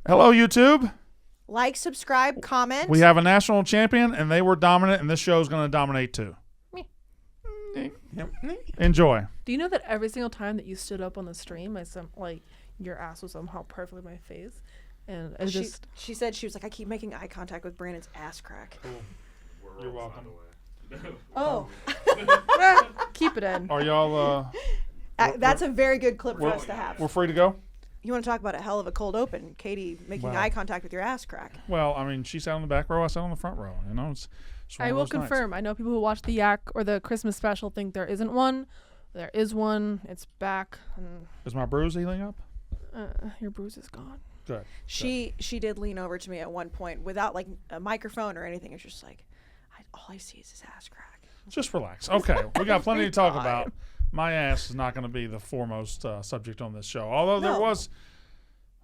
Hello, YouTube. Like, subscribe, comment. We have a national champion, and they were dominant, and this show is going to dominate too. Enjoy. Do you know that every single time that you stood up on the stream, your ass was somehow perfectly my face, and she said she was like, I keep making eye contact with Brandon's ass crack. Cool. You're welcome. Oh, keep it in. Are y'all? That's a very good clip for us to have. We're free to go. You want to talk about a hell of a cold open, Katie making eye contact with your ass crack? Well, I mean, she sat on the back row, I sat on the front row. You know, it's I will confirm. I know people who watch the Yak or the Christmas special think there isn't one. There is one. It's back. Is my bruise healing up? Your bruise is gone. Good. She did lean over to me at one point without like a microphone or anything. It's just like, all I see is his ass crack. Just relax. Okay, we got plenty to talk about. My ass is not going to be the foremost subject on this show. Although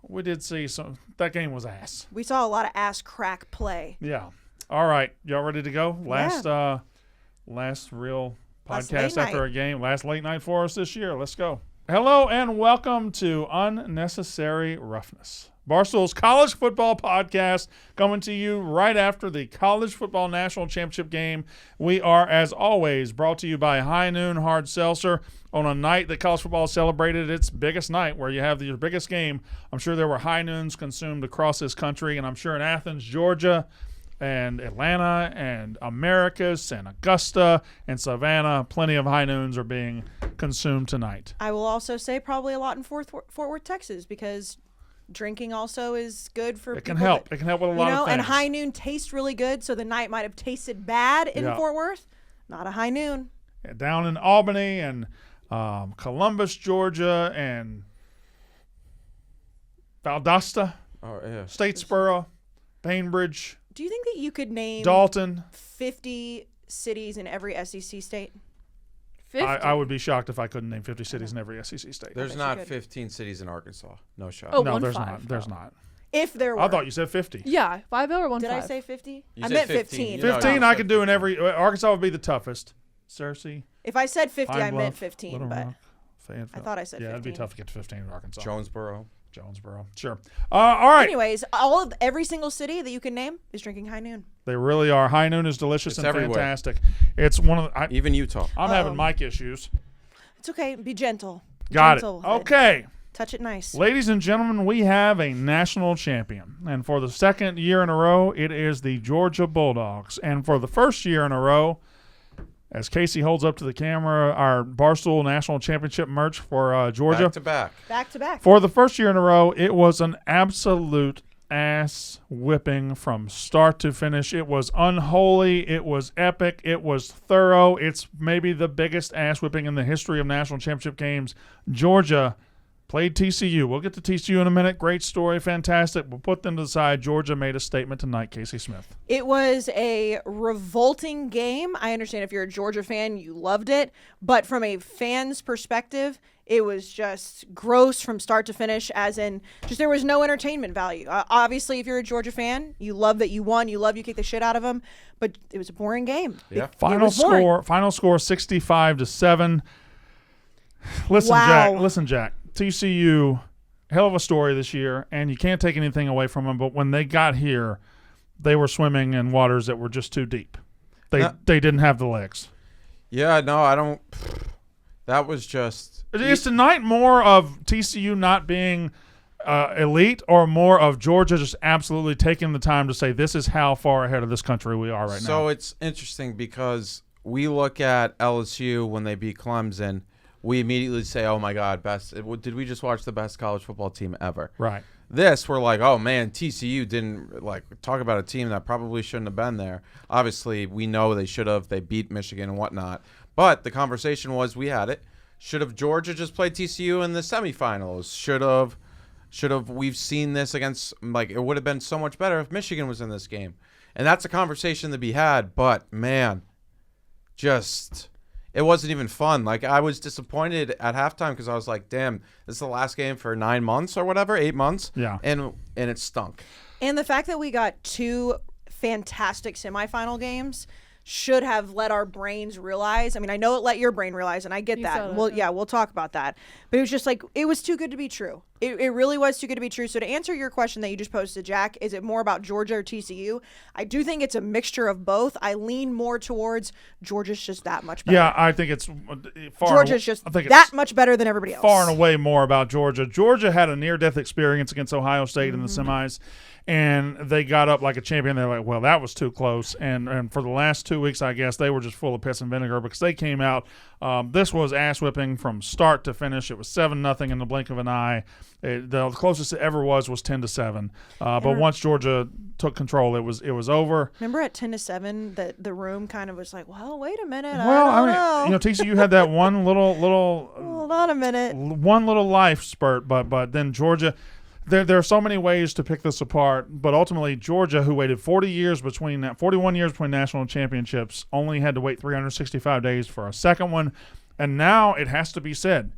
we did see some. That game was ass. We saw a lot of ass crack play. Yeah. All right, y'all ready to go? Last real podcast after a game. Last late night for us this year. Let's go. Hello and welcome to Unnecessary Roughness, Barstool's college football podcast, coming to you right after the College Football National Championship game. We are, as always, brought to you by High Noon Hard Seltzer on a night that college football celebrated its biggest night, where you have your biggest game. I'm sure there were High Noons consumed across this country, and I'm sure in Athens, Georgia, and Atlanta, and Americus, and Augusta, and Savannah, plenty of High Noons are being consumed tonight. I will also say probably a lot in Fort Worth, Texas, because drinking also is good for It can help. It can help with a lot of things. And High Noon tastes really good, so the night might have tasted bad in Fort Worth. Not a High Noon. Down in Albany and Columbus, Georgia, and Valdosta, Statesboro, Bainbridge. Do you think that you could name Dalton 50 cities in every SEC state? 50? I would be shocked if I couldn't name 50 cities in every SEC state. There's not 15 cities in Arkansas. No shot. Oh, no, 1-5. there's not. There's not. If there were. I thought you said 50. Yeah, 5-0 or 1-5. Did I say 50? You I said meant 15. 15 I could do in every. Arkansas would be the toughest. Cersei. If I said 50, Pine I Bluff, meant 15, Little but Rock, Fayetteville. I thought I said 15. Yeah, it'd be tough to get to 15 in Arkansas. Jonesboro. Sure. All right. Anyways, every single city that you can name is drinking High Noon. They really are. High Noon is delicious and everywhere. fantastic. It's one of the, Even Utah. I'm having mic issues. It's okay. Be gentle. Got Gentle it. with Okay. Touch it nice. Ladies and gentlemen, we have a national champion. And for the second year in a row, it is the Georgia Bulldogs. And for the first year in a row, as Casey holds up to the camera, our Barstool National Championship merch for Georgia. Back to back. For the first year in a row, it was an absolute ass whipping from start to finish. It was unholy. It was epic. It was thorough. It's maybe the biggest ass whipping in the history of national championship games. Georgia played TCU. We'll get to TCU in a minute. Great story. Fantastic. We'll put them to the side. Georgia made a statement tonight. Casey Smith. It was a revolting game. I understand if you're a Georgia fan, you loved it. But from a fan's perspective, it was just gross from start to finish, as in just there was no entertainment value. Obviously, if you're a Georgia fan, you love that you won. You love you kicked the shit out of them. But it was a boring game. Yeah. Final score 65-7. Listen, Jack. TCU, hell of a story this year, and you can't take anything away from them. But when they got here, they were swimming in waters that were just too deep. They didn't have the legs. Yeah, no, I don't. That was just. Is tonight more of TCU not being elite, or more of Georgia just absolutely taking the time to say this is how far ahead of this country we are right now? So it's interesting because we look at LSU when they beat Clemson. We immediately say, oh, my God, did we just watch the best college football team ever? Right. This, we're like, oh, man, TCU didn't, talk about a team that probably shouldn't have been there. Obviously, we know they should have. They beat Michigan and whatnot. But the conversation was, we had it. Should have Georgia just played TCU in the semifinals? Should have we've seen this against, it would have been so much better if Michigan was in this game. And that's a conversation to be had. But, man, it wasn't even fun. I was disappointed at halftime because I was like, damn, this is the last game for 9 months or whatever, 8 months. Yeah. And it stunk. And the fact that we got two fantastic semifinal games should have let our brains realize. I mean, I know it let your brain realize, and I get that. We'll talk about that. But it was just it was too good to be true. It really was too good to be true. So to answer your question that you just posted, Jack, is it more about Georgia or TCU? I do think it's a mixture of both. I lean more towards Georgia's just that much better. Yeah, I think it's Georgia's just that much better than everybody else. Far and away more about Georgia. Georgia had a near-death experience against Ohio State in the semis, and they got up like a champion. They're like, well, that was too close. And for the last 2 weeks, I guess, they were just full of piss and vinegar because they came out. This was ass-whipping from start to finish. It was 7-0 in the blink of an eye. The closest it ever was 10-7. But once Georgia took control, it was over. Remember at 10-7, the room kind of was like, well, wait a minute. Well, I mean, TCU had that one little hold on a minute. One little life spurt, but then Georgia. There are so many ways to pick this apart, but ultimately Georgia, who waited 41 years between national championships, only had to wait 365 days for a second one, and now it has to be said.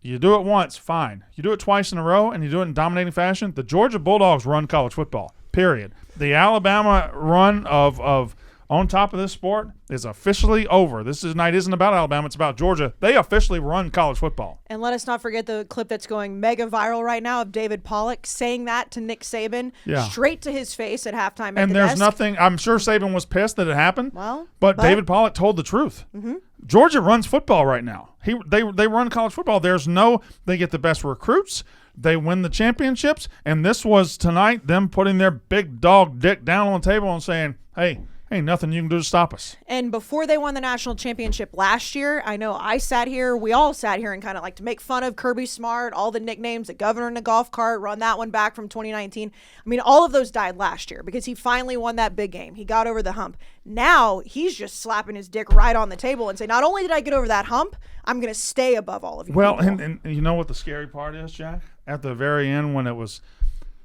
You do it once, fine. You do it twice in a row, and you do it in dominating fashion. The Georgia Bulldogs run college football, period. The Alabama run of on top of this sport is officially over. This night isn't about Alabama. It's about Georgia. They officially run college football. And let us not forget the clip that's going mega viral right now of David Pollock saying that to Nick Saban straight to his face at halftime. And there's nothing – I'm sure Saban was pissed that it happened. Well, but David Pollock told the truth. Mm-hmm. Georgia runs football right now. They run college football. They get the best recruits. They win the championships. And this was tonight them putting their big dog dick down on the table and saying, hey – ain't nothing you can do to stop us. And before they won the national championship last year, I know we all sat here and kind of like to make fun of Kirby Smart, all the nicknames, the governor in the golf cart, run that one back from 2019. I mean, all of those died last year because he finally won that big game. He got over the hump. Now he's just slapping his dick right on the table and say, not only did I get over that hump, I'm going to stay above all of you. Well, and you know what the scary part is, Jack? At the very end when it was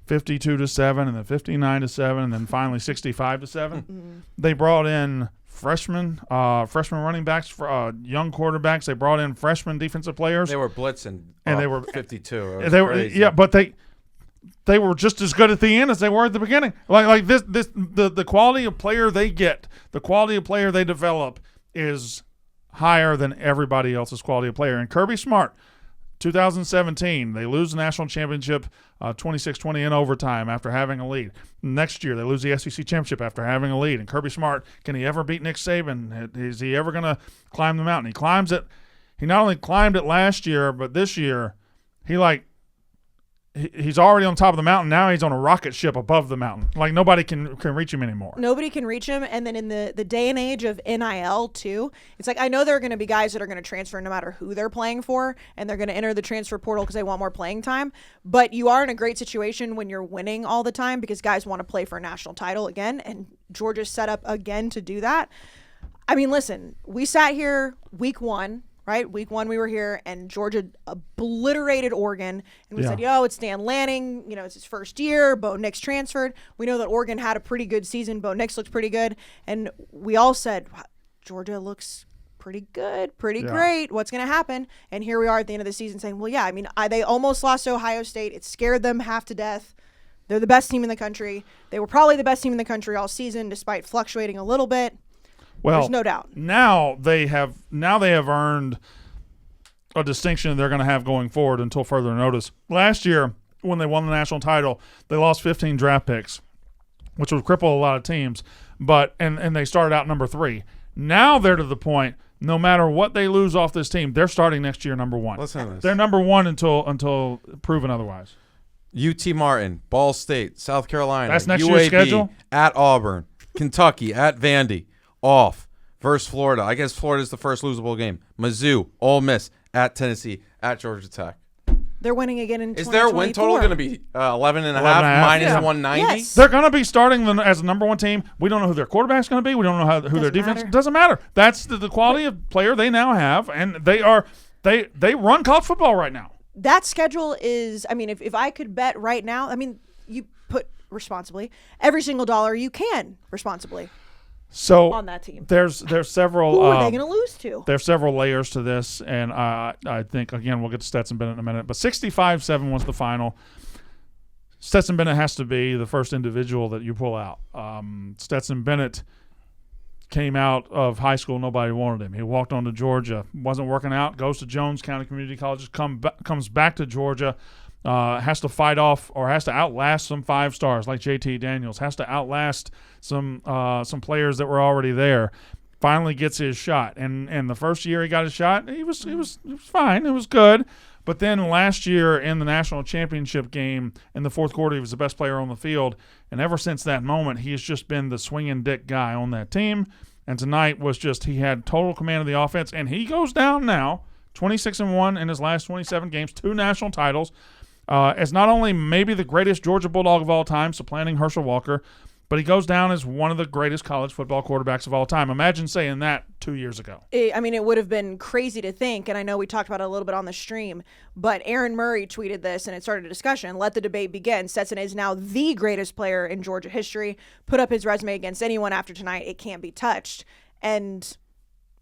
52-7, and then 59-7, and then finally 65-7. They brought in freshman running backs, young quarterbacks. They brought in freshman defensive players. They were blitzing, and they were 52. They were crazy. But they were just as good at the end as they were at the beginning. Like the quality of player they get, the quality of player they develop is higher than everybody else's quality of player. And Kirby Smart. 2017, they lose the national championship 26-20 in overtime after having a lead. Next year, they lose the SEC championship after having a lead. And Kirby Smart, can he ever beat Nick Saban? Is he ever going to climb the mountain? He climbs it. He not only climbed it last year, but this year, he's already on top of the mountain. Now he's on a rocket ship above the mountain. Like nobody can reach him anymore. Nobody can reach him. And then in the day and age of NIL too, it's like I know there are going to be guys that are going to transfer no matter who they're playing for, and they're going to enter the transfer portal because they want more playing time. But you are in a great situation when you're winning all the time because guys want to play for a national title again, and Georgia's set up again to do that. I mean, listen, we sat here week one. Right? Week one, we were here, and Georgia obliterated Oregon. And we said, it's Dan Lanning. It's his first year. Bo Nix transferred. We know that Oregon had a pretty good season. Bo Nix looked pretty good. And we all said, Georgia looks pretty good, pretty great. What's going to happen? And here we are at the end of the season saying, they almost lost to Ohio State. It scared them half to death. They're the best team in the country. They were probably the best team in the country all season, despite fluctuating a little bit. Well, there's no doubt. Now they have earned a distinction they're going to have going forward until further notice. Last year, when they won the national title, they lost 15 draft picks, which would cripple a lot of teams. But and they started out number 3. Now they're to the point. No matter what they lose off this team, they're starting next year number 1. Listen to this. They're number 1 until proven otherwise. UT Martin, Ball State, South Carolina. That's next UAB, year's schedule. At Auburn, Kentucky, at Vandy. Off versus Florida. I guess Florida's the first losable game. Mizzou, Ole Miss, at Tennessee, at Georgia Tech. They're winning again in 2024. Is their win total going to be 11.5 minus 190? Yes. They're going to be starting them as the number 1 team. We don't know who their quarterback's going to be. We don't know who their defense. It doesn't matter. That's the quality of player they now have, and they run college football right now. That schedule is. I mean, if I could bet right now, I mean, you put responsibly every single dollar you can responsibly. So on that team, there's several. Who are they going to lose to? There's several layers to this, and I think again we'll get to Stetson Bennett in a minute. But 65-7 was the final. Stetson Bennett has to be the first individual that you pull out. Stetson Bennett came out of high school, nobody wanted him. He walked on to Georgia, wasn't working out, goes to Jones County Community College, comes back to Georgia, has to fight off or has to outlast some 5 stars like JT Daniels, has to outlast some players that were already there. Finally gets his shot, and the first year he got his shot, he was fine, it was good. But then last year in the national championship game, in the fourth quarter, he was the best player on the field. And ever since that moment, he has just been the swinging dick guy on that team. And tonight was just, he had total command of the offense. And he goes down now, 26-1 in his last 27 games, 2 national titles, as not only maybe the greatest Georgia Bulldog of all time, supplanting Herschel Walker, but he goes down as one of the greatest college football quarterbacks of all time. Imagine saying that 2 years ago. It would have been crazy to think, and I know we talked about it a little bit on the stream, but Aaron Murray tweeted this, and it started a discussion. Let the debate begin. Stetson is now the greatest player in Georgia history. Put up his resume against anyone after tonight. It can't be touched. And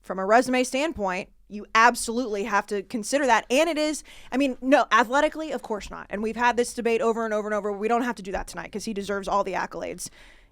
from a resume standpoint, you absolutely have to consider that. And it is, no, athletically, of course not. And we've had this debate over and over and over. We don't have to do that tonight because he deserves all the accolades.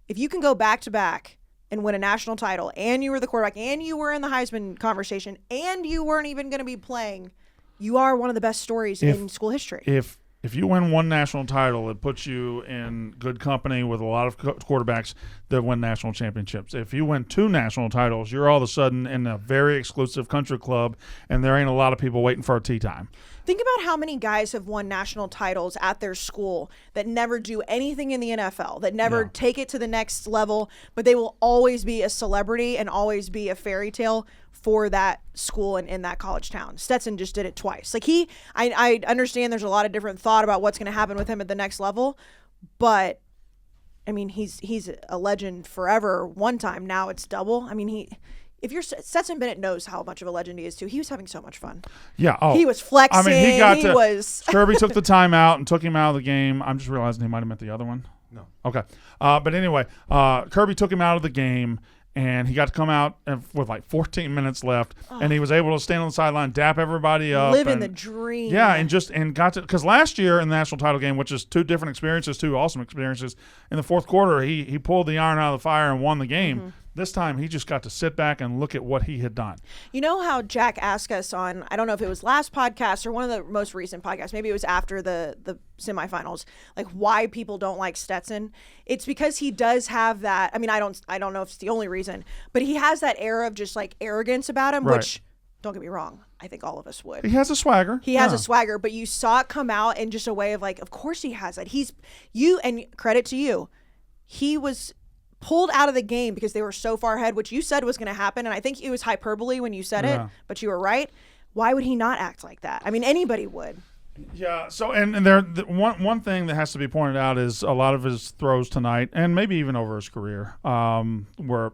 If you can go back-to-back and win a national title, and you were the quarterback, and you were in the Heisman conversation, and you weren't even going to be playing, you are one of the best stories in school history. If you win one national title, it puts you in good company with a lot of quarterbacks that win national championships. If you win 2 national titles, you're all of a sudden in a very exclusive country club, and there ain't a lot of people waiting for a tea time. Think about how many guys have won national titles at their school that never do anything in the NFL, that never take it to the next level, but they will always be a celebrity and always be a fairy tale for that school and in that college town. Stetson just did it twice. Like I understand there's a lot of different thought about what's going to happen with him at the next level, but he's a legend forever. One time, now it's double. Stetson Bennett knows how much of a legend he is too. He was having so much fun. Yeah. Oh, he was flexing. Kirby took the time out and took him out of the game. I'm just realizing he might have meant the other one. No. Okay. But anyway, Kirby took him out of the game, and he got to come out with like 14 minutes left, and he was able to stand on the sideline, dap everybody up, living the dream. Yeah, and got to, because last year in the national title game, which is 2 different experiences, 2 awesome experiences, in the fourth quarter he pulled the iron out of the fire and won the game. Mm-hmm. This time he just got to sit back and look at what he had done. You know how Jack asked us on, I don't know if it was last podcast or one of the most recent podcasts, maybe it was after the semifinals, like why people don't like Stetson. It's because he does have that, I don't know if it's the only reason, but he has that air of just like arrogance about him, which, don't get me wrong, I think all of us would. He has a swagger. He has a swagger, but you saw it come out in just a way of like, of course he has that. And credit to you, he was pulled out of the game because they were so far ahead, which you said was going to happen. And I think it was hyperbole when you said it, but you were right. Why would he not act like that? anybody would. Yeah. So, and there, one thing that has to be pointed out is a lot of his throws tonight, and maybe even over his career, where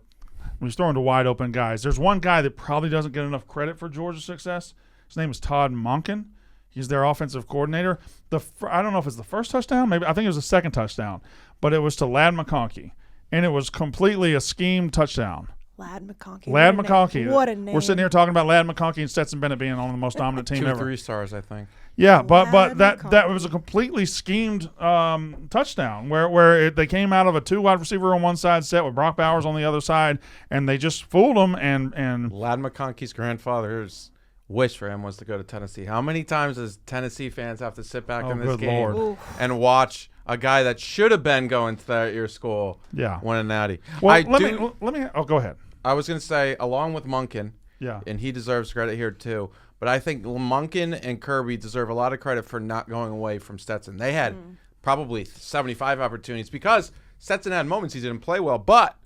he's throwing to wide open guys. There's one guy that probably doesn't get enough credit for Georgia's success. His name is Todd Monken. He's their offensive coordinator. I don't know if it's the first touchdown. Maybe I think it was the second touchdown, but it was to Ladd McConkey. And it was completely a schemed touchdown. Ladd McConkey. What a name. We're sitting here talking about Ladd McConkey and Stetson Bennett being on the most dominant team 2 ever. 3 stars, I think. Yeah, but that was a completely schemed touchdown where they came out of a 2 wide receiver on one side set with Brock Bowers on the other side, and they just fooled him. And Ladd McConkey's grandfather's wish for him was to go to Tennessee. How many times does Tennessee fans have to sit back in this game and watch a guy that should have been going to your school win a Natty? Well, let me. Oh, go ahead. I was going to say, along with Monken, and he deserves credit here too, but I think Monken and Kirby deserve a lot of credit for not going away from Stetson. They had probably 75 opportunities because Stetson had moments he didn't play well, but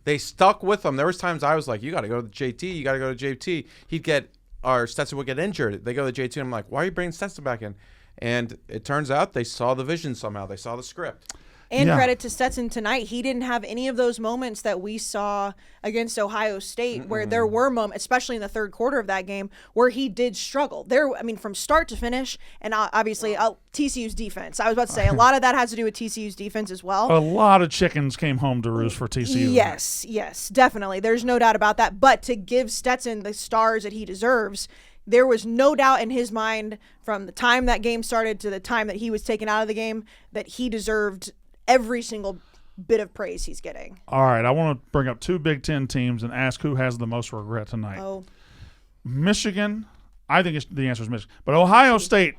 they stuck with him. There was times I was like, you got to go to JT, you got to go to JT. Stetson would get injured. They go to JT, and I'm like, why are you bringing Stetson back in? And it turns out they saw the vision somehow. They saw the script. And credit to Stetson tonight. He didn't have any of those moments that we saw against Ohio State where there were moments, especially in the third quarter of that game, where he did struggle. From start to finish, and obviously TCU's defense. I was about to say, a lot of that has to do with TCU's defense as well. A lot of chickens came home to roost for TCU. Yes, definitely. There's no doubt about that. But to give Stetson the stars that he deserves, there was no doubt in his mind from the time that game started to the time that he was taken out of the game that he deserved every single bit of praise he's getting. All right, I want to bring up 2 Big Ten teams and ask who has the most regret tonight. Oh, Michigan, I think the answer is Michigan. But Ohio State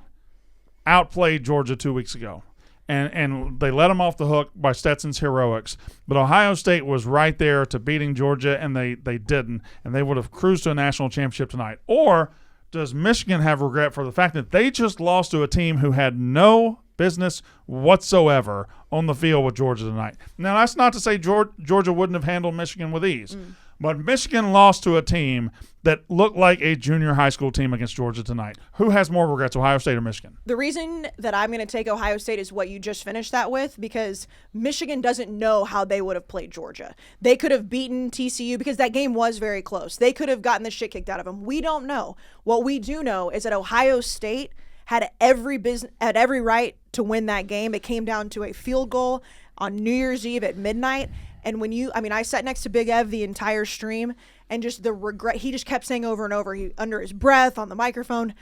outplayed Georgia 2 weeks ago. And they let them off the hook by Stetson's heroics. But Ohio State was right there to beating Georgia, and they didn't. And they would have cruised to a national championship tonight. Or does Michigan have regret for the fact that they just lost to a team who had no business whatsoever on the field with Georgia tonight? Now, that's not to say Georgia wouldn't have handled Michigan with ease. But Michigan lost to a team that looked like a junior high school team against Georgia tonight. Who has more regrets, Ohio State or Michigan? The reason that I'm going to take Ohio State is what you just finished that with, because Michigan doesn't know how they would have played Georgia. They could have beaten TCU because that game was very close. They could have gotten the shit kicked out of them. We don't know. What we do know is that Ohio State had every right to win that game. It came down to a field goal on New Year's Eve at midnight. And I sat next to Big Ev the entire stream, and just the regret, he just kept saying over and over, under his breath on the microphone,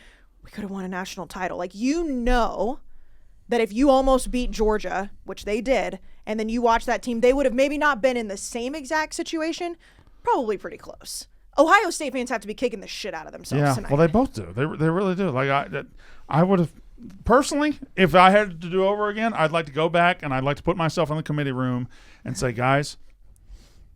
we could have won a national title. Like, that if you almost beat Georgia, which they did, and then you watch that team, they would have maybe not been in the same exact situation, probably pretty close. Ohio State fans have to be kicking the shit out of themselves tonight. Well, they both do. They really do. Like, I would have, personally, if I had to do over again, I'd like to go back and I'd like to put myself in the committee room and say, guys,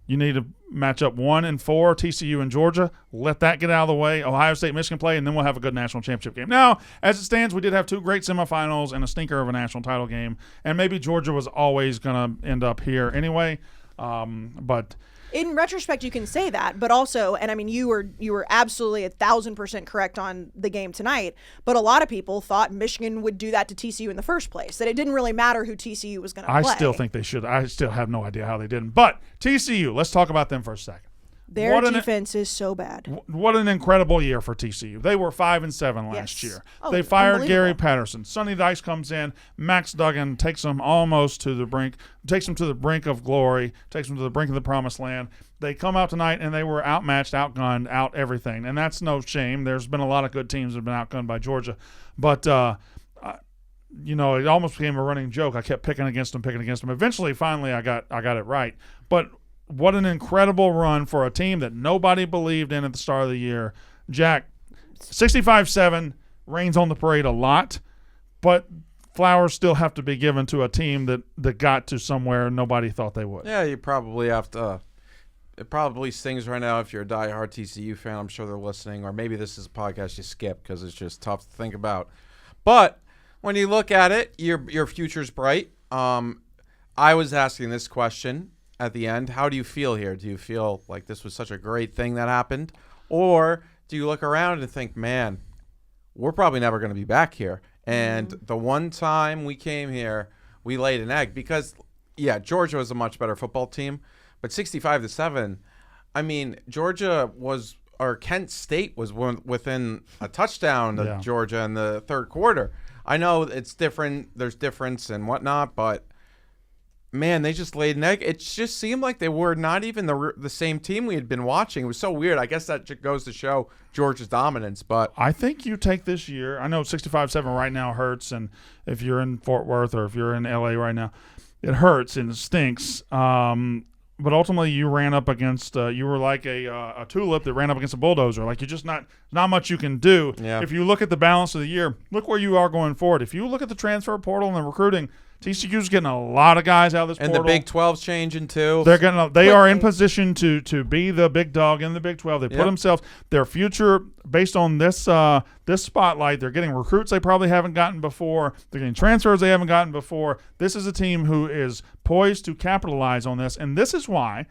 you need to match up 1 and 4, TCU and Georgia. Let that get out of the way. Ohio State, Michigan play, and then we'll have a good national championship game. Now, as it stands, we did have 2 great semifinals and a stinker of a national title game, and maybe Georgia was always going to end up here anyway. But in retrospect, you can say that, but also, and I mean, you were absolutely 1,000% correct on the game tonight. But a lot of people thought Michigan would do that to TCU in the first place. That it didn't really matter who TCU was going to play. I still think they should. I still have no idea how they didn't. But TCU, let's talk about them for a second. Their defense is so bad. What an incredible year for TCU. They were 5-7 last year. Oh, they fired Gary Patterson. Sonny Dykes comes in. Max Duggan takes them almost to the brink, takes them to the brink of glory, takes them to the brink of the promised land. They come out tonight and they were outmatched, outgunned, out everything. And that's no shame. There's been a lot of good teams that have been outgunned by Georgia. But, it almost became a running joke. I kept picking against them. Eventually, finally, I got it right. But what an incredible run for a team that nobody believed in at the start of the year. Jack, 65-7 rains on the parade a lot, but flowers still have to be given to a team that got to somewhere nobody thought they would. Yeah, you probably have to. It probably stings right now if you're a diehard TCU fan. I'm sure they're listening, or maybe this is a podcast you skip because it's just tough to think about. But when you look at it, your future's bright. I was asking this question at the end. How do you feel here? Do you feel like this was such a great thing that happened? Or do you look around and think, man, we're probably never going to be back here? And the one time we came here, we laid an egg because, yeah, Georgia was a much better football team. But 65-7, I mean, Kent State was within a touchdown of Georgia in the third quarter. I know it's different. There's difference and whatnot, but man, they just laid an egg. It just seemed like they were not even the same team we had been watching. It was so weird. I guess that goes to show Georgia's dominance. But I think you take this year. I know 65-7 right now hurts, and if you're in Fort Worth or if you're in LA right now, it hurts and it stinks. But ultimately, you ran up against. You were like a tulip that ran up against a bulldozer. Like, you just not much you can do. Yeah. If you look at the balance of the year, look where you are going forward. If you look at the transfer portal and the recruiting, TCU's getting a lot of guys out of this portal. And the Big 12's changing too. They are in position to be the big dog in the Big 12. They put themselves, their future based on this this spotlight. They're getting recruits they probably haven't gotten before. They're getting transfers they haven't gotten before. This is a team who is poised to capitalize on this, and this is why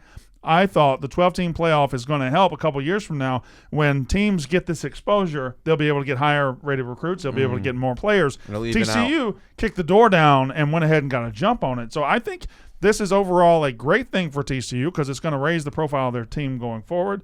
I thought the 12-team playoff is going to help a couple years from now. When teams get this exposure, they'll be able to get higher-rated recruits. They'll be able to get more players. TCU kicked the door down and went ahead and got a jump on it. So I think this is overall a great thing for TCU because it's going to raise the profile of their team going forward.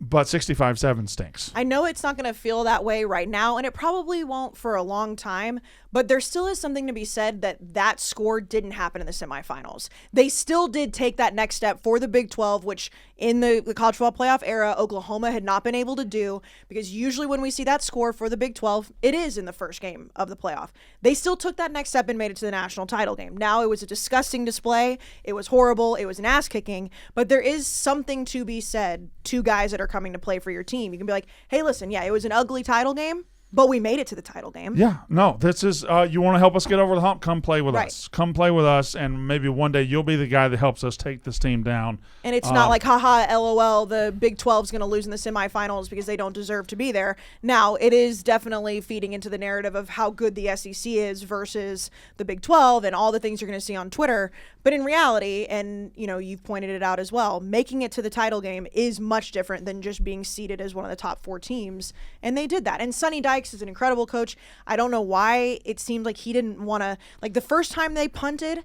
but 65-7 stinks. I know it's not going to feel that way right now, and it probably won't for a long time, but there still is something to be said that score didn't happen in the semifinals. They still did take that next step for the Big 12, which in the college football playoff era, Oklahoma had not been able to do, because usually when we see that score for the Big 12, it is in the first game of the playoff. They still took that next step and made it to the national title game. Now, it was a disgusting display. It was horrible. It was an ass-kicking, but there is something to be said to guys that are coming to play for your team. You can be like, hey, listen, yeah, it was an ugly title game, but we made it to the title game. Yeah, no, this is you want to help us get over the hump, come play with Right. us. Come play with us, and maybe one day you'll be the guy that helps us take this team down. And it's not like, haha, LOL, the Big 12 is going to lose in the semifinals because they don't deserve to be there. Now, it is definitely feeding into the narrative of how good the SEC is versus the Big 12 and all the things you're going to see on Twitter. But in reality, and you've pointed it out as well, making it to the title game is much different than just being seeded as one of the top 4 teams. And they did that. And Sonny Dykes is an incredible coach. I don't know why it seemed like he didn't want to, like the first time they punted,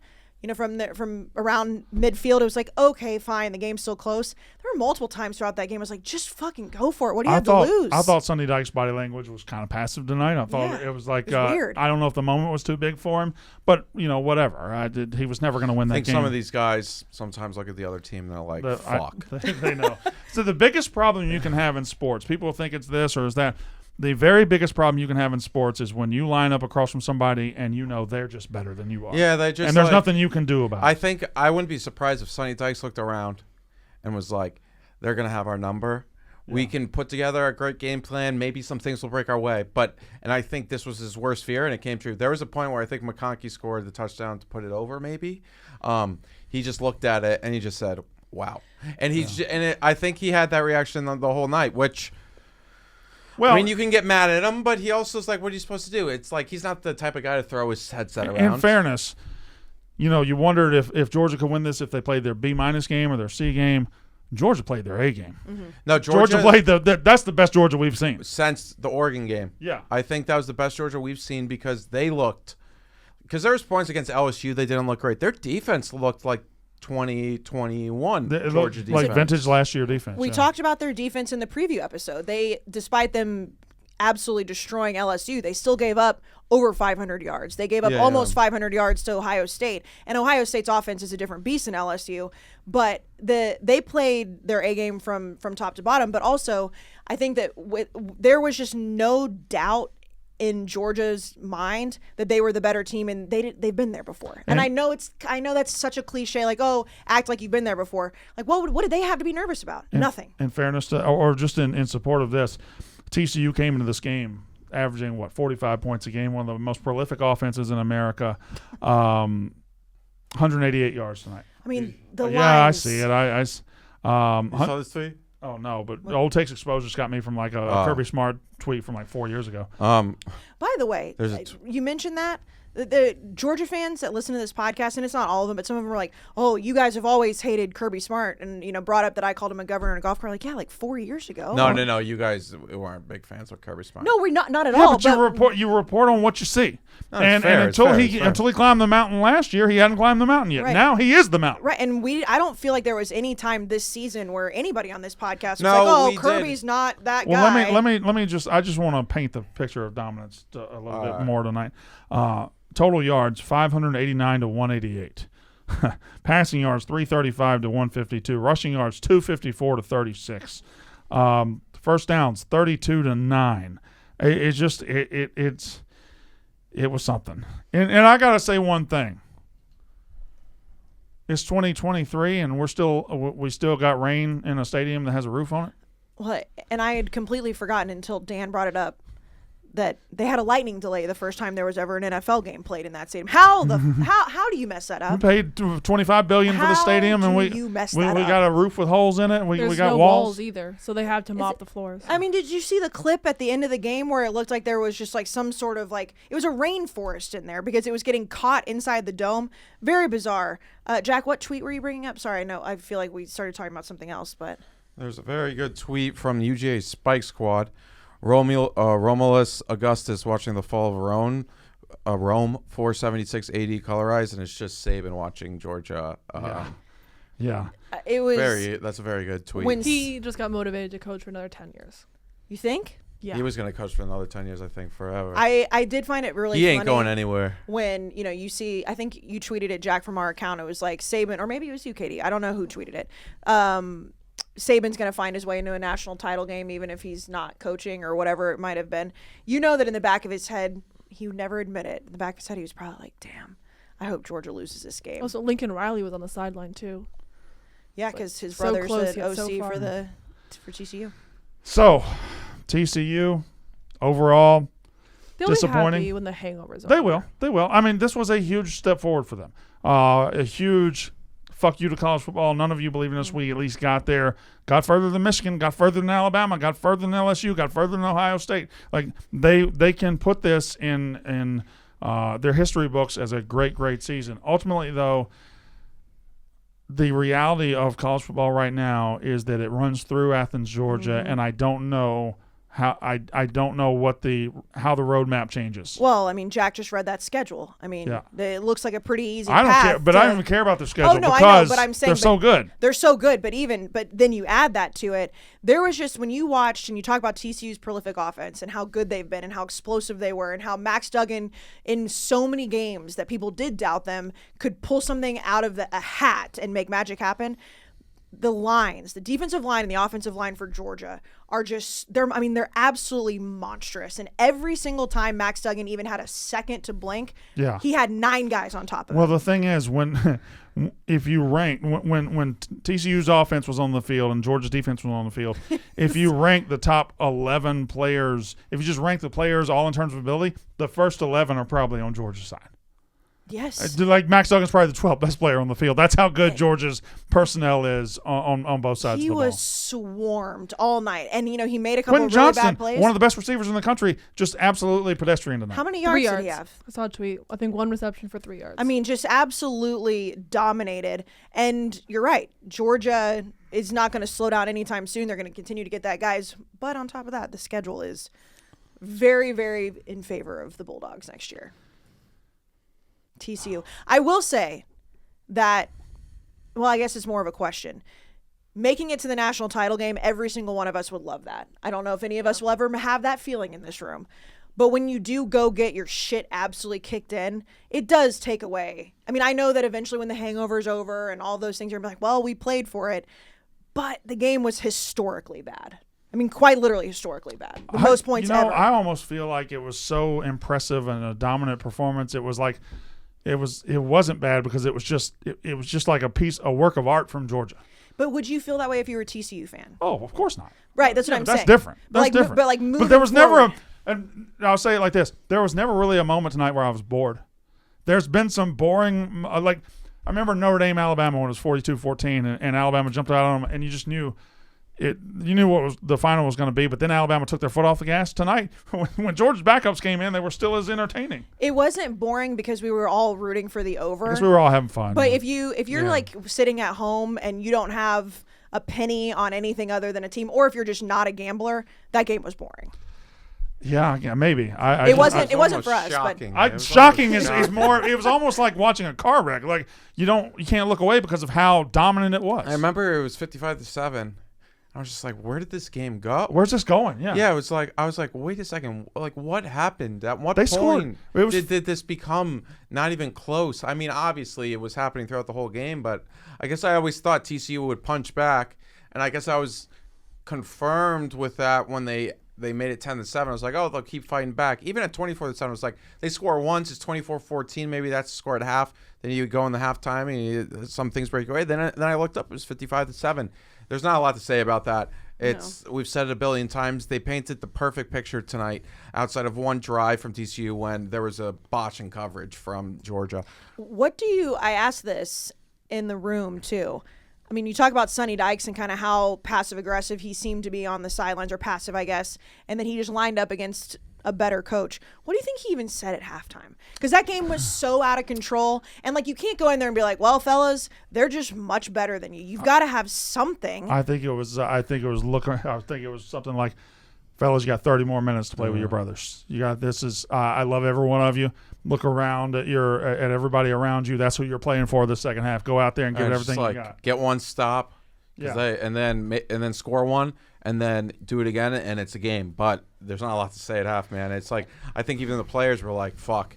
from around midfield, it was like, okay, fine, the game's still close. There were multiple times throughout that game I was like, just fucking go for it. What do you have to lose? I thought Sonny Dykes' body language was kind of passive tonight. I thought it was like, it was weird. I don't know if the moment was too big for him, but whatever. He was never going to win that game. I think some of these guys sometimes look at the other team and they're like, fuck. They know. So the biggest problem you can have in sports, people think it's this or is that. The very biggest problem you can have in sports is when you line up across from somebody and they're just better than you are. Yeah, they just and there's nothing you can do about it. I think I wouldn't be surprised if Sonny Dykes looked around and was like, they're going to have our number. Yeah. We can put together a great game plan. Maybe some things will break our way. And I think this was his worst fear, and it came true. There was a point where I think McConkey scored the touchdown to put it over, maybe. He just looked at it, and he just said, wow. And I think he had that reaction the whole night, which – well, I mean, you can get mad at him, but he also is like, what are you supposed to do? It's like he's not the type of guy to throw his headset around. In fairness, you wondered if Georgia could win this if they played their B- game or their C game. Georgia played their A game. Mm-hmm. No, Georgia played that's the best Georgia we've seen since the Oregon game. Yeah, I think that was the best Georgia we've seen because there was points against LSU they didn't look great. Their defense looked like 2021 Georgia defense. Like vintage last year defense. We talked about their defense in the preview episode. They, despite them absolutely destroying LSU, they still gave up over 500 yards. They gave up almost 500 yards to Ohio State. And Ohio State's offense is a different beast than LSU. But they played their A game from top to bottom. But also, I think that there was just no doubt in Georgia's mind that they were the better team, and they've been there before. And I know that's such a cliche, like, oh, act like you've been there before. Like, what did they have to be nervous about? Nothing. In fairness to, or just in support of this, TCU came into this game averaging 45 points a game, one of the most prolific offenses in America, 188 yards tonight. I mean, the lines. Yeah, I see it. You saw this tweet? Oh, no, but Old Takes Exposure's got me from like a Kirby Smart tweet from like 4 years ago. By the way, you mentioned that. The Georgia fans that listen to this podcast, and it's not all of them, but some of them were like, oh, you guys have always hated Kirby Smart, and brought up that I called him a governor in a golf cart. Like, yeah, like 4 years ago. No. You guys weren't big fans of Kirby Smart. No, we're not at all. But you report on what you see. No, and until he climbed the mountain last year, he hadn't climbed the mountain yet. Right. Now he is the mountain. Right, and I don't feel like there was any time this season where anybody on this podcast was like, oh, Kirby's not that guy. Well, let me just want to paint the picture of dominance a little bit more tonight. Total yards 589 to 188. Passing yards 335 to 152. Rushing yards 254 to 36. First downs 32 to 9. It was something. And I got to say one thing. It's 2023 and we still got rain in a stadium that has a roof on it. Well, and I had completely forgotten until Dan brought it up that they had a lightning delay the first time there was ever an NFL game played in that stadium. How do you mess that up? We paid $25 billion for the stadium, and we got a roof with holes in it. And we got no walls either, so they have to mop the floors. I mean, did you see the clip at the end of the game where it looked like there was just like some sort of like it was a rainforest in there because it was getting caught inside the dome? Very bizarre. Jack, what tweet were you bringing up? Sorry, no, I feel like we started talking about something else, but there's a very good tweet from UGA Spike Squad. Romulus Augustus watching the fall of Rome, 476 AD colorized, and it's just Saban watching Georgia Yeah. It was That's a very good tweet. When He just got motivated to coach for another 10 years. you think? Yeah. He was going to coach for another 10 years, I think, forever. I did find it really he ain't funny going anywhere. when, you see, I think you tweeted it, Jack, from our account. It was like Saban, or maybe it was you, Katie. I don't know who tweeted it. Saban's going to find his way into a national title game, even if he's not coaching or whatever it might have been. You know that in the back of his head, he would never admit it. In the back of his head, he was probably like, damn, I hope Georgia loses this game. Also, Lincoln Riley was on the sideline, too. Yeah, because his so brother's close, the yet OC so far. for TCU. So, TCU, overall, They'll be disappointing. happy when the hangover's They over. will. I mean, this was a huge step forward for them. A huge fuck you to college football. None of you believe in us. We at least got there, got further than Michigan, got further than Alabama, got further than LSU, got further than Ohio State. Like they can put this in their history books as a great season. Ultimately, though, the reality of college football right now is that it runs through Athens, Georgia, and I don't know how I don't know how the roadmap changes. Well, I mean, Jack just read that schedule. I mean, Yeah. it looks like a pretty easy I don't path care, but I don't even care about their schedule no, I know, because but I'm saying, they're so good. They're so good, but then you add that to it. There was just, when you watched and you talk about TCU's prolific offense and how good they've been and how explosive they were and how Max Duggan in so many games that people did doubt them could pull something out of a hat and make magic happen. The defensive line and the offensive line for Georgia are they're absolutely monstrous. And every single time Max Duggan even had a second to blink, he had 9 guys on top of him. Well, the thing is, if you rank when TCU's offense was on the field and Georgia's defense was on the field, if you rank the top 11 players, if you just rank the players all in terms of ability, the first 11 are probably on Georgia's side. Yes. Like Max Duggan's probably the 12th best player on the field. That's how good Georgia's personnel is on both sides of the ball. He was swarmed all night. And, he made a couple Quentin of really Johnston, bad plays. one of the best receivers in the country, just absolutely pedestrian tonight. How many 3 yards yards. did he have? I saw a tweet. I think 1 reception for 3 yards. I mean, just absolutely dominated. And you're right. Georgia is not going to slow down anytime soon. They're going to continue to get that guys. But on top of that, the schedule is very, very in favor of the Bulldogs next year. TCU. I will say that, well, I guess it's more of a question. Making it to the national title game, every single one of us would love that. I don't know if any of us will ever have that feeling in this room. But when you do go get your shit absolutely kicked in, it does take away. I mean, I know that eventually when the hangover's over and all those things, you're like, well, we played for it. But the game was historically bad. I mean, quite literally historically bad. The most points ever. I almost feel like it was so impressive and a dominant performance. It was like it wasn't bad because it was just like a work of art from Georgia. But would you feel that way if you were a TCU fan? Oh, of course not. Right, that's what I'm saying. That's different. That's different. But there was forward. never and I'll say it like this: there was never really a moment tonight where I was bored. There's been some boring, I remember Notre Dame, Alabama when it was 42-14, and Alabama jumped out on them, and you just knew. You knew what the final was going to be, but then Alabama took their foot off the gas. Tonight, when Georgia's backups came in, they were still as entertaining. It wasn't boring because we were all rooting for the over. Because we were all having fun. But if you're like sitting at home and you don't have a penny on anything other than a team, or if you're just not a gambler, that game was boring. Yeah, maybe. It wasn't for us, shocking. but shocking is more. It was almost like watching a car wreck. Like you can't look away because of how dominant it was. I remember it was 55-7. I was just like, where did this game go? Where's this going? Yeah. Yeah, I was like, wait a second. Like, what happened? At what They point scored. did this become not even close? I mean, obviously it was happening throughout the whole game, but I guess I always thought TCU would punch back, and I guess I was confirmed with that when they made it 10-7. I was like, oh, they'll keep fighting back. Even at 24-7, it was like they score once, it's 24-14. Maybe that's the score at half. Then you go in the halftime and some things break away. Then I looked up, it was 55-7. There's not a lot to say about that. We've said it a billion times. They painted the perfect picture tonight outside of one drive from TCU when there was a botch in coverage from Georgia. I asked this in the room too. I mean, you talk about Sonny Dykes and kind of how passive-aggressive he seemed to be on the sidelines, or passive, I guess, and then he just lined up against a better coach. What do you think he even said at halftime? Because that game was so out of control, and you can't go in there and be like, well, fellas, they're just much better than you. You've got to have something. I think it was something like, fellas, you got 30 more minutes to play with your brothers. I love every one of you, look around at everybody around you. That's what you're playing for the second half. Go out there and give it everything you got. Get one stop, yeah, and then score one, and then do it again, and it's a game. But there's not a lot to say at half, man. It's like I think even the players were like, "Fuck."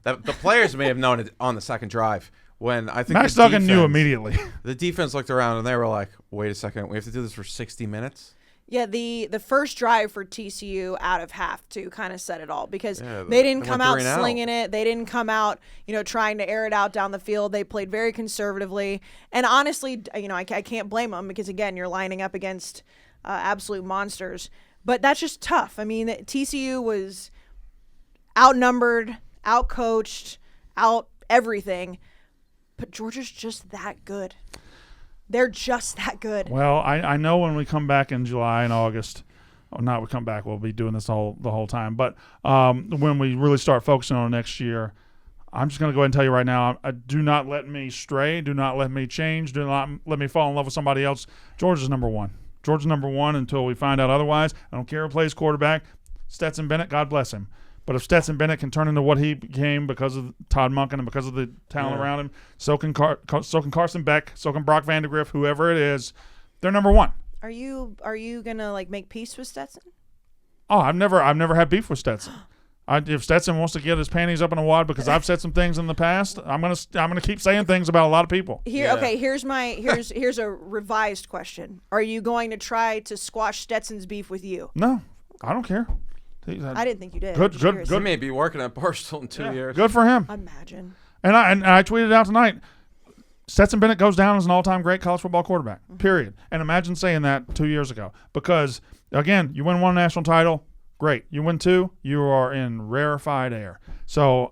The players may have known it on the second drive when I think Max Duggan knew immediately. The defense looked around and they were like, "Wait a second, we have to do this for 60 minutes." Yeah, the first drive for TCU out of half to kind of set it all because they didn't come out slinging it. They didn't come out, trying to air it out down the field. They played very conservatively. And honestly, I can't blame them because, again, you're lining up against absolute monsters. But that's just tough. I mean, TCU was outnumbered, outcoached, out everything. But Georgia's just that good. They're just that good. Well, I know when we come back in July and August, not we come back, we'll be doing this the whole time. But when we really start focusing on next year, I'm just going to go ahead and tell you right now, do not let me stray. Do not let me change. Do not let me fall in love with somebody else. Georgia's number one. Georgia's number one until we find out otherwise. I don't care who plays quarterback. Stetson Bennett, God bless him. But if Stetson Bennett can turn into what he became because of Todd Monken and because of the talent around him, so can Carson Beck, so can Brock Vandegrift, whoever it is, they're number one. Are you gonna make peace with Stetson? Oh, I've never had beef with Stetson. If Stetson wants to get his panties up in a wad because I've said some things in the past, I'm gonna keep saying things about a lot of people. Here's a revised question. Are you going to try to squash Stetson's beef with you? No, I don't care. I didn't think you did. Good. He may be working at Barstool in 2 years. Good for him. Imagine. And I tweeted out tonight, Stetson Bennett goes down as an all-time great college football quarterback, period. And imagine saying that 2 years ago. Because, again, you win one national title, great. You win two, you are in rarefied air. So,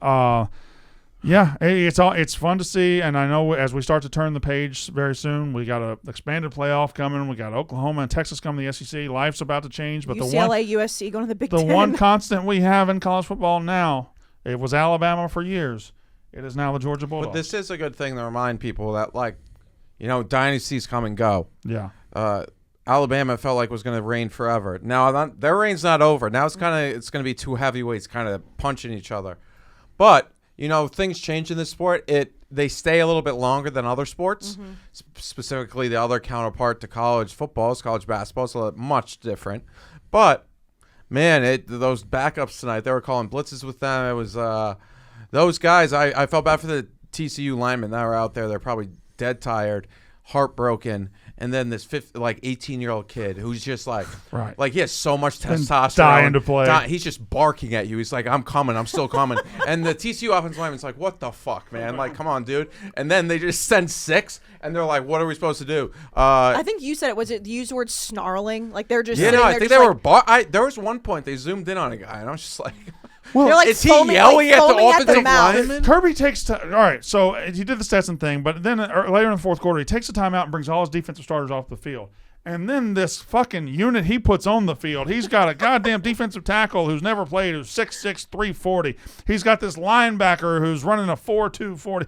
it's fun to see. And I know as we start to turn the page very soon, we got an expanded playoff coming. We got Oklahoma and Texas coming to the SEC. Life's about to change. But UCLA, USC going to the Big Ten. The one constant we have in college football now, it was Alabama for years. It is now the Georgia Bulldogs. But this is a good thing to remind people that, dynasties come and go. Yeah. Alabama felt like was going to reign forever. Now their reign's not over. Now it's going to be two heavyweights kind of punching each other. But things change in this sport. They stay a little bit longer than other sports, specifically the other counterpart to college football is college basketball. So much different. But man, those backups tonight, they were calling blitzes with them. It was those guys. I felt bad for the TCU linemen that were out there. They're probably dead tired, heartbroken. And then this 18-year-old kid who's just he has so much testosterone. Dying to play. He's just barking at you. He's like, I'm coming. I'm still coming. And the TCU offensive lineman's like, what the fuck, man? Come on, dude. And then they just send 6, and they're like, what are we supposed to do? I think you said it. Was it you used the word snarling? Like they're just I think they were there was one point they zoomed in on a guy, and I was just like... Well, is he yelling at the offensive lineman? Kirby takes all right, so he did the Stetson thing, but then later in the fourth quarter, he takes the timeout and brings all his defensive starters off the field. And then this fucking unit he puts on the field, he's got a goddamn defensive tackle who's never played, who's 6'6", 340. He's got this linebacker who's running a 4.2 40.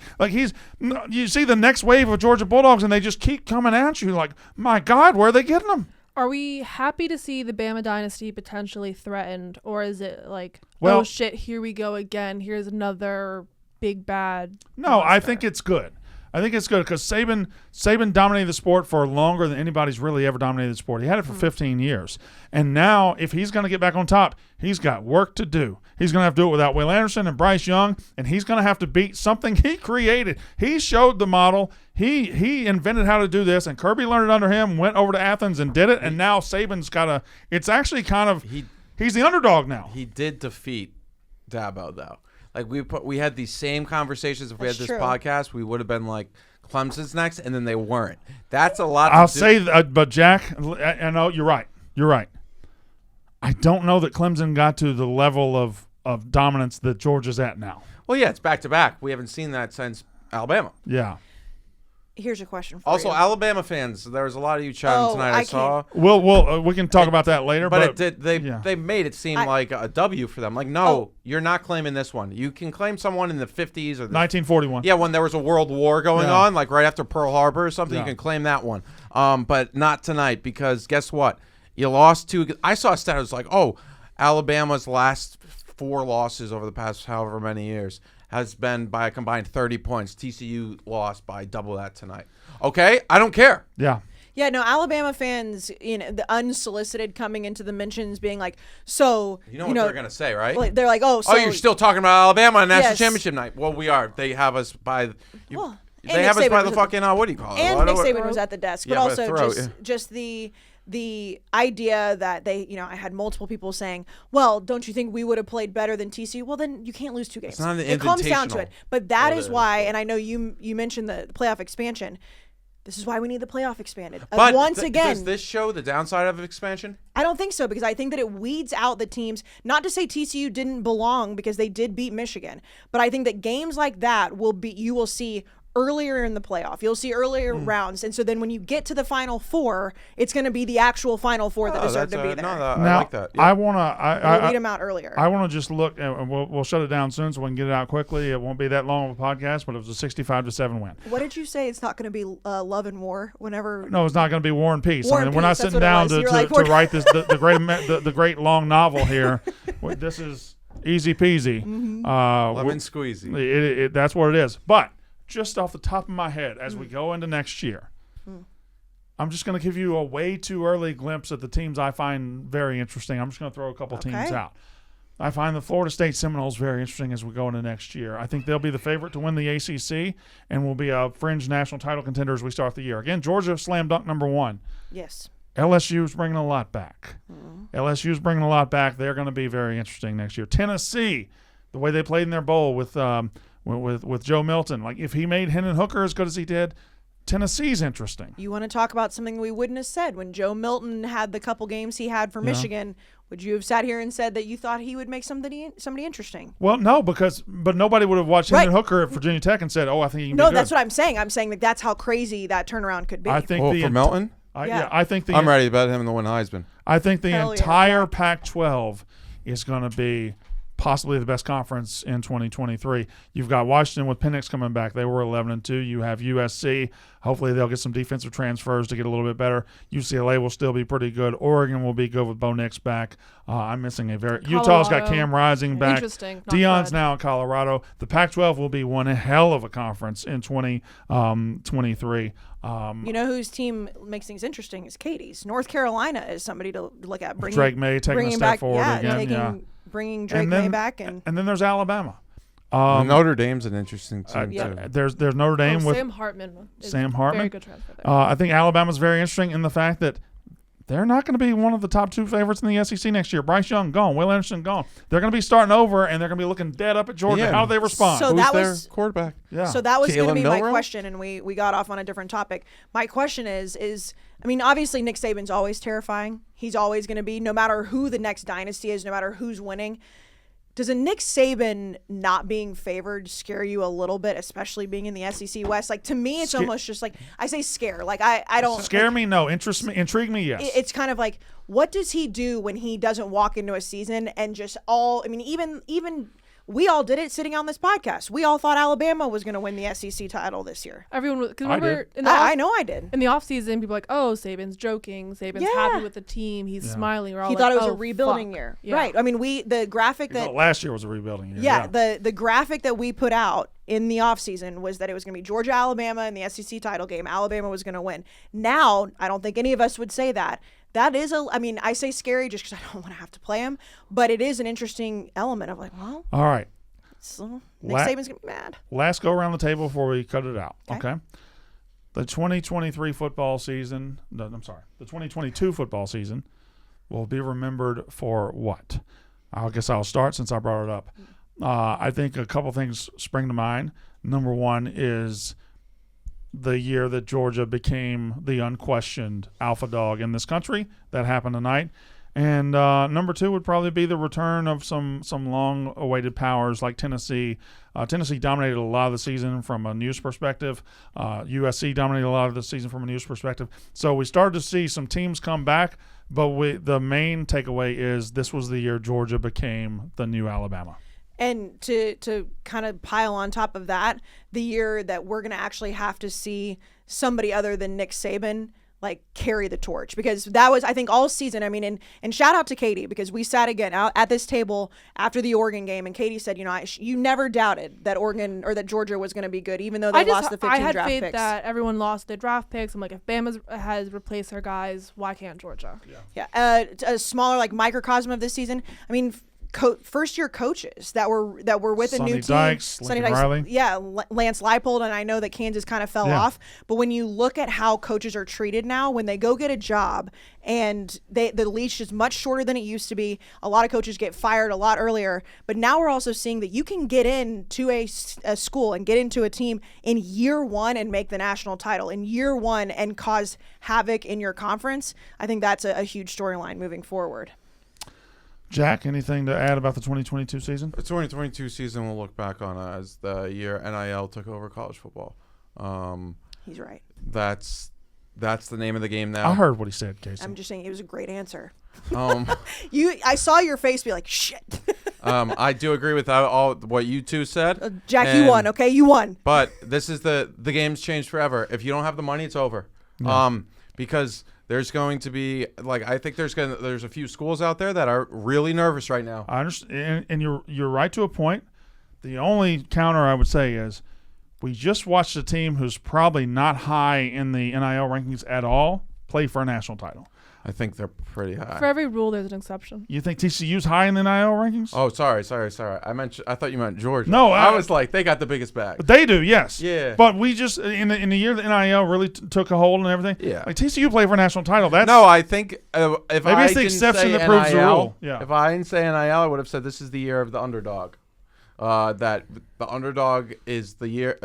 You see the next wave of Georgia Bulldogs, and they just keep coming at you like, my God, where are they getting them? Are we happy to see the Bama dynasty potentially threatened, or is it like, well, oh shit, here we go again, here's another big bad No, monster? I think it's good. I think it's good because Saban dominated the sport for longer than anybody's really ever dominated the sport. He had it for 15 years. And now, if he's going to get back on top, he's got work to do. He's going to have to do it without Will Anderson and Bryce Young, and he's going to have to beat something he created. He showed the model. He invented how to do this, and Kirby learned it under him, went over to Athens and did it, and now Saban's got to – it's actually kind of – he's the underdog now. He did defeat Dabo, though. We had these same conversations. If we had this podcast, we would have been like, Clemson's next, and then they weren't. That's a lot. I'll say, but Jack, I know you're right. You're right. I don't know that Clemson got to the level of dominance that Georgia's at now. Well, yeah, it's back to back. We haven't seen that since Alabama. Yeah. Here's a question for you. Also, Alabama fans, there was a lot of you chatting tonight. I saw. We can talk about that later. But they made it seem like a W for them. Like, no, you're not claiming this one. You can claim someone in the 50s or 1941. Yeah, when there was a world war going on, like right after Pearl Harbor or something, you can claim that one. But not tonight because guess what? You lost 2. I saw a stat. It was like, Alabama's last 4 losses over the past however many years has been by a combined 30 points. TCU lost by double that tonight. Okay, I don't care. Yeah. Yeah, no, Alabama fans, the unsolicited coming into the mentions being like, so. You know what they're going to say, right? Like, they're like, oh, so. Oh, you're still talking about Alabama on national Yes. championship night. Well, we are. They have us by. Well, They have us by the fucking, what do you call it? And Nick Saban was at the desk. But Yeah, also throat, just the idea that they, I had multiple people saying, well, don't you think we would have played better than TCU? Well, then you can't lose 2 games. It's not an it comes down to invitational. it. But that is why, and I know you mentioned the playoff expansion. This is why we need the playoff expanded. But once again, does this show the downside of expansion? I don't think so, because I think that it weeds out the teams. Not to say TCU didn't belong, because they did beat Michigan, but I think that games like that you will see earlier in the playoff. You'll see earlier rounds, and so then when you get to the Final Four, it's going to be the actual Final Four that deserve to be there. I like that. Yeah. I want to. We'll weed them out earlier. I want to just look, and we'll shut it down soon so we can get it out quickly. It won't be that long of a podcast, but it was a 65-7 win. What did you say? It's not going to be love and war whenever. No, it's not going to be War and Peace. War I mean, and we're not Peace, that's sitting down what it was. to You're like, write this the great long novel here. This is easy peasy. Lemon squeezy. That's what it is. But just off the top of my head, as we go into next year, I'm just going to give you a way too early glimpse at the teams I find very interesting. I'm just going to throw a couple teams out. I find the Florida State Seminoles very interesting as we go into next year. I think they'll be the favorite to win the ACC and will be a fringe national title contender as we start the year. Again, Georgia slam dunk number 1. Yes. LSU's bringing a lot back. LSU's bringing a lot back. They're going to be very interesting next year. Tennessee, the way they played in their bowl with Joe Milton, like if he made Hendon Hooker as good as he did, Tennessee's interesting. You want to talk about something we wouldn't have said when Joe Milton had the couple games he had for Michigan? Would you have sat here and said that you thought he would make somebody interesting? Well, no, but nobody would have watched Hendon Hooker at Virginia Tech and said, "Oh, I think he can be good." No, that's what I'm saying. I'm saying that that's how crazy that turnaround could be. I think for Milton. I think I'm ready to bet him to win Heisman. I think the Hell yeah. entire Pac-12 is going to be possibly the best conference in 2023. You've got Washington with Penix coming back. They were 11-2. You have USC. Hopefully they'll get some defensive transfers to get a little bit better. UCLA will still be pretty good. Oregon will be good with Bo Nix back. I'm missing Utah's got Cam Rising back. Interesting. Deion's now in Colorado. The Pac-12 will be one hell of a conference in 2023. You know whose team makes things interesting is Katie's. North Carolina is somebody to look at. Drake May taking a step forward again. Bringing Drake May back. And then there's Alabama. Notre Dame's an interesting team too. There's Notre Dame with Sam Hartman. Very good transfer there. I think Alabama's very interesting in the fact that they're not going to be one of the top 2 favorites in the SEC next year. Bryce Young gone, Will Anderson gone. They're going to be starting over, and they're going to be looking dead up at Georgia. Yeah. How do they respond? So Who's that their was quarterback? Yeah. So that was going to be my Milroe? question, and we got off on a different topic. My question is I mean, obviously Nick Saban's always terrifying. He's always going to be, no matter who the next dynasty is, no matter who's winning. Does a Nick Saban not being favored scare you a little bit, especially being in the SEC West? Like, to me, it's almost just like, I say scare. Like, I don't. Scare me? No. Interest me? Intrigue me? Yes. It's kind of like, what does he do when he doesn't walk into a season and just even we all did it sitting on this podcast. We all thought Alabama was going to win the SEC title this year. Everyone, because I remember, did. I know I did. in the offseason, people were like, oh, Saban's joking. Saban's happy with the team. He's smiling. We're all He like, thought it was oh, a rebuilding fuck. year. Yeah. Right. I mean, the graphic that last year was a rebuilding year. the graphic that we put out in the offseason was that it was going to be Georgia, Alabama in the SEC title game. Alabama was going to win. Now, I don't think any of us would say that. That is I say scary just because I don't want to have to play him, but it is an interesting element of like, well, All right. so Nick Saban's going to be mad. Last go around the table before we cut it out. Okay. The 2023 football season, the 2022 football season will be remembered for what? I guess I'll start since I brought it up. I think a couple things spring to mind. Number one is the year that Georgia became the unquestioned alpha dog in this country. That happened tonight. And number two would probably be the return of some long-awaited powers like Tennessee. Tennessee dominated a lot of the season from a news perspective. USC dominated a lot of the season from a news perspective. So we started to see some teams come back, but the main takeaway is this was the year Georgia became the new Alabama. And to kind of pile on top of that, the year that we're going to actually have to see somebody other than Nick Saban like carry the torch, because that was, I think, all season. I mean, and shout out to Katie, because we sat again out at this table after the Oregon game, and Katie said, you never doubted that Oregon or that Georgia was going to be good, even though they lost the 15 draft picks. I had faith that everyone lost their draft picks. I'm like, if Bama has replaced their guys, why can't Georgia? Yeah. A smaller like microcosm of this season. I mean, first year coaches that were with a new team. Sonny Dykes, Riley. Yeah, Lance Leipold, and I know that Kansas kind of fell off. But when you look at how coaches are treated now, when they go get a job, and the leash is much shorter than it used to be. A lot of coaches get fired a lot earlier. But now we're also seeing that you can get into a school and get into a team in year one and make the national title in year one and cause havoc in your conference. I think that's a huge storyline moving forward. Jack, anything to add about the 2022 season? The 2022 season we'll look back on as the year NIL took over college football. He's right. That's the name of the game now. I heard what he said, Casey. I'm just saying it was a great answer. I saw your face be like, shit. I do agree with all what you two said. Jack, you won, okay? You won. But this is the game's changed forever. If you don't have the money, it's over. Yeah. Because there's going to be I think there's a few schools out there that are really nervous right now. I understand, and you're right to a point. The only counter I would say is we just watched a team who's probably not high in the NIL rankings at all play for a national title. I think they're pretty high. For every rule, there's an exception. You think TCU's high in the NIL rankings? Oh, sorry. I thought you meant Georgia. No, I was like, they got the biggest bag. But they do, yes. Yeah. But we just in the year the NIL really took a hold and everything. Yeah. Like TCU played for a national title. That's no. I think if maybe I it's the didn't exception say that proves the NIL, rule. Yeah. If I didn't say NIL, I would have said this is the year of the underdog. That the underdog is the year.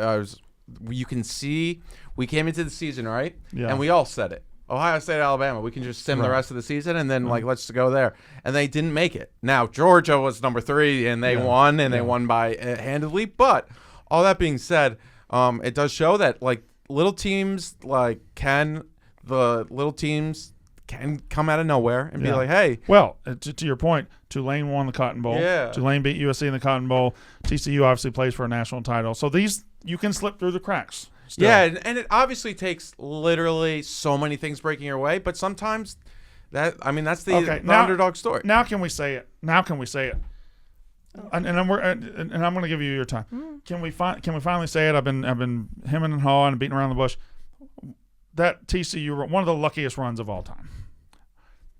You can see we came into the season right, and we all said it. Ohio State, Alabama. We can just sim the rest of the season, and then let's go there. And they didn't make it. Now Georgia was number 3, and they won, and they won by handedly. But all that being said, it does show that little teams can come out of nowhere and be like, hey. Well, to your point, Tulane won the Cotton Bowl. Yeah. Tulane beat USC in the Cotton Bowl. TCU obviously plays for a national title. So these you can slip through the cracks. Still. Yeah, and it obviously takes literally so many things breaking your way, but sometimes that's the underdog story. Now can we say it? And I'm going to give you your time. Can we finally say it? I've been hemming and hawing and beating around the bush. That TCU, one of the luckiest runs of all time.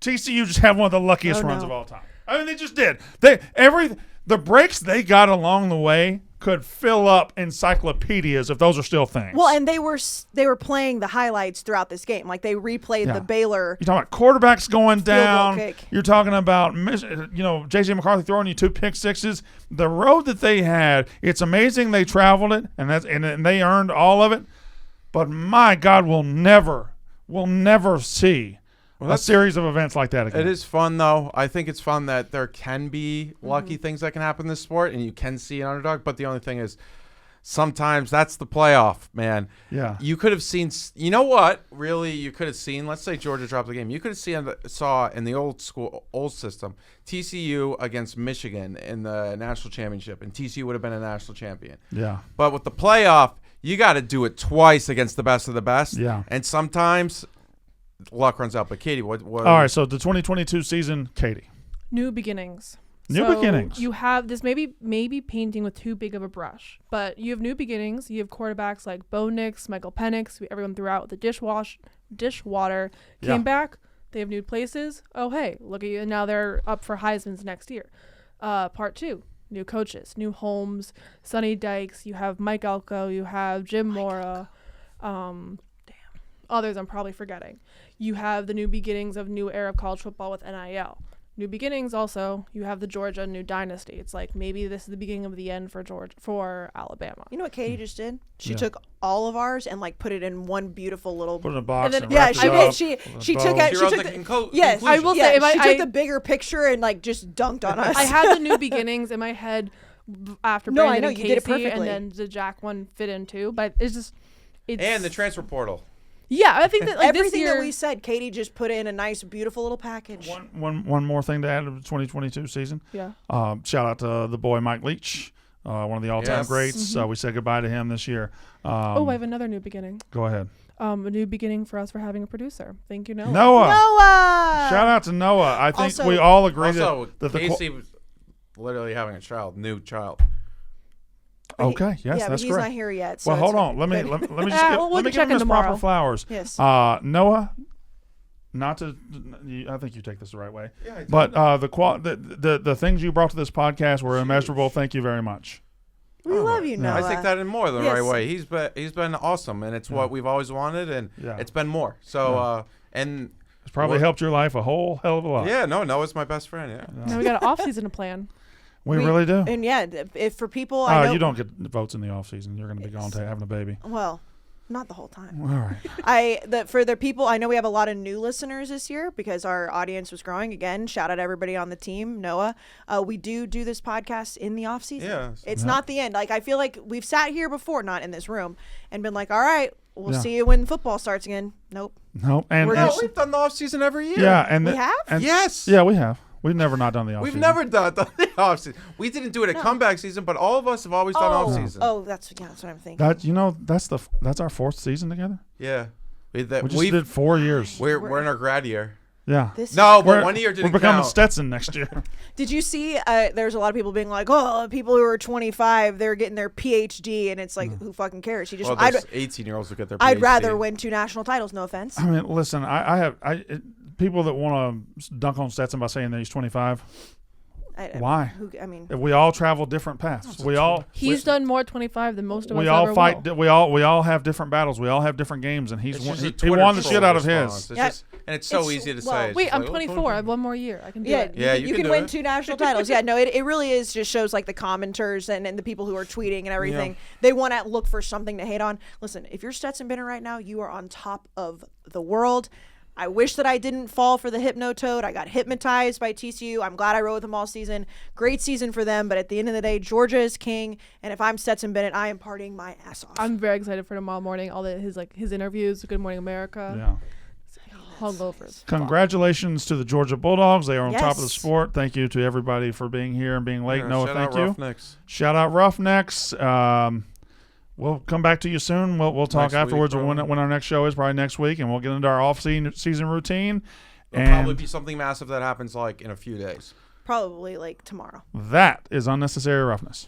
TCU just had one of the luckiest runs of all time. I mean, they just did. The breaks they got along the way could fill up encyclopedias if those are still things. Well, and they were playing the highlights throughout this game. Like they replayed the Baylor. You're talking about quarterbacks going down. Kick. You're talking about J.J. McCarthy throwing you 2 pick sixes. The road that they had, it's amazing they traveled it, and they earned all of it. But my God, we'll never see a series of events like that again. It is fun, though. I think it's fun that there can be lucky things that can happen in this sport, and you can see an underdog. But the only thing is, sometimes that's the playoff, man. Yeah. You could have seen. You know what? Really, you could have seen. Let's say Georgia dropped the game. You could have saw in the old system TCU against Michigan in the national championship, and TCU would have been a national champion. Yeah. But with the playoff, you got to do it twice against the best of the best. Yeah. And sometimes luck runs out. But Katie, what? All right. So the 2022 season, Katie. New beginnings. New beginnings. You have this maybe painting with too big of a brush, but you have new beginnings. You have quarterbacks like Bo Nix, Michael Penix, everyone throughout the dishwater came back. They have new places. Oh, hey, look at you. And now they're up for Heisman's next year. Part 2, new coaches, new homes, Sonny Dykes. You have Mike Elko. You have Jim Mora. Others I'm probably forgetting. You have the new beginnings of new era of college football with NIL. New beginnings also, you have the Georgia new dynasty. It's like maybe this is the beginning of the end for Alabama. You know what Katie just did? She took all of ours and put it in one beautiful little. Put it in a box. And then, she did. She took it. Yes, I will say she took the bigger picture and just dunked on us. I had the new beginnings in my head after Brandon and Casey, you did it perfectly. and then the Jack one fit in too. But it's and the transfer portal. Yeah, I think that everything this year, that we said, Katie just put in a nice, beautiful little package. One more thing to add to the 2022 season. Yeah. Shout out to the boy Mike Leach. one of the all-time Yes. greats. We said goodbye to him this year. I have another new beginning. Go ahead. A new beginning for us for having a producer. Thank you, Noah. Noah! Shout out to Noah. I think Also- we all agree Also, that the Casey was literally having a new child. Okay, yes, yeah, that's but he's correct. not here yet. So Well, hold it's on. Let me good. just we'll let me check give him in his proper tomorrow. flowers. Yes. Noah, not to. I think you take this the right way. Yeah, But the things you brought to this podcast were immeasurable. Thank you very much. We love you, Noah. I take that in more than the Yes. right way. He's been awesome, and it's what we've always wanted, and it's been more. So and It's probably helped your life a whole hell of a lot. yeah, Noah's my best friend. Yeah. Now we got an off season to plan. We really do. And yeah, if for people, I know, You don't get votes in the off season. You're going to be gone having a baby. well, not the whole time. All right. For the people, I know we have a lot of new listeners this year because our audience was growing. Again, shout out to everybody on the team. Noah, we do this podcast in the off season. Yeah. It's not the end. Like I feel like we've sat here before, not in this room, and been like, all right, we'll see you when football starts again. Nope. No, and We've done the off season every year. yeah, and We have? and- Yes. Yeah, we have. We've never not done the off We've season. never done the off season. We didn't do it at comeback season, but all of us have always done off season. Oh, that's what I'm thinking. That's our fourth season together. Yeah. We just did 4 years. We're in our grad year. Yeah. No, but We're- 1 year didn't We're becoming count. Stetson next year. Did you see? There's a lot of people being like, "Oh, people who are 25, they're getting their PhD," and it's like, who fucking cares? You just, Well, those 18-year-olds will get their I'd PhD. rather win 2 national titles. No offense. I mean, listen, people that want to dunk on Stetson by saying that he's 25. Why? I mean, We all travel different paths. He's done more 25 than most of us We all ever fight. will. We all have different battles. We all have different games, and It's just a he Twitter won the troll shit out of response. his. It's and it's so easy to say. It's Wait, just I'm like, 24. I have one more year. I can do yeah, it. Yeah, you you can can do win it. 2 national titles. Yeah, no, it really is just shows like the commenters and the people who are tweeting and everything. They want to look for something to hate on. Listen, if you're Stetson Bennett right now, you are on top of the world. I wish that I didn't fall for the hypnotoad. I got hypnotized by TCU. I'm glad I rode with them all season. Great season for them. But at the end of the day, Georgia is king. And if I'm Stetson Bennett, I am partying my ass off. I'm very excited for tomorrow morning. All his interviews, Good Morning America. Yeah. Hungovers. Congratulations to the Georgia Bulldogs. They are on top of the Yes. sport. Thank you to everybody for being here and being late. Noah, shout thank out you. Roughnecks. Shout out Roughnecks. We'll come back to you soon. We'll talk Next week, afterwards probably. when our next show is, probably next week, and we'll get into our off-season routine. It'll probably be something massive that happens like in a few days. Probably like tomorrow. That is Unnecessary Roughness.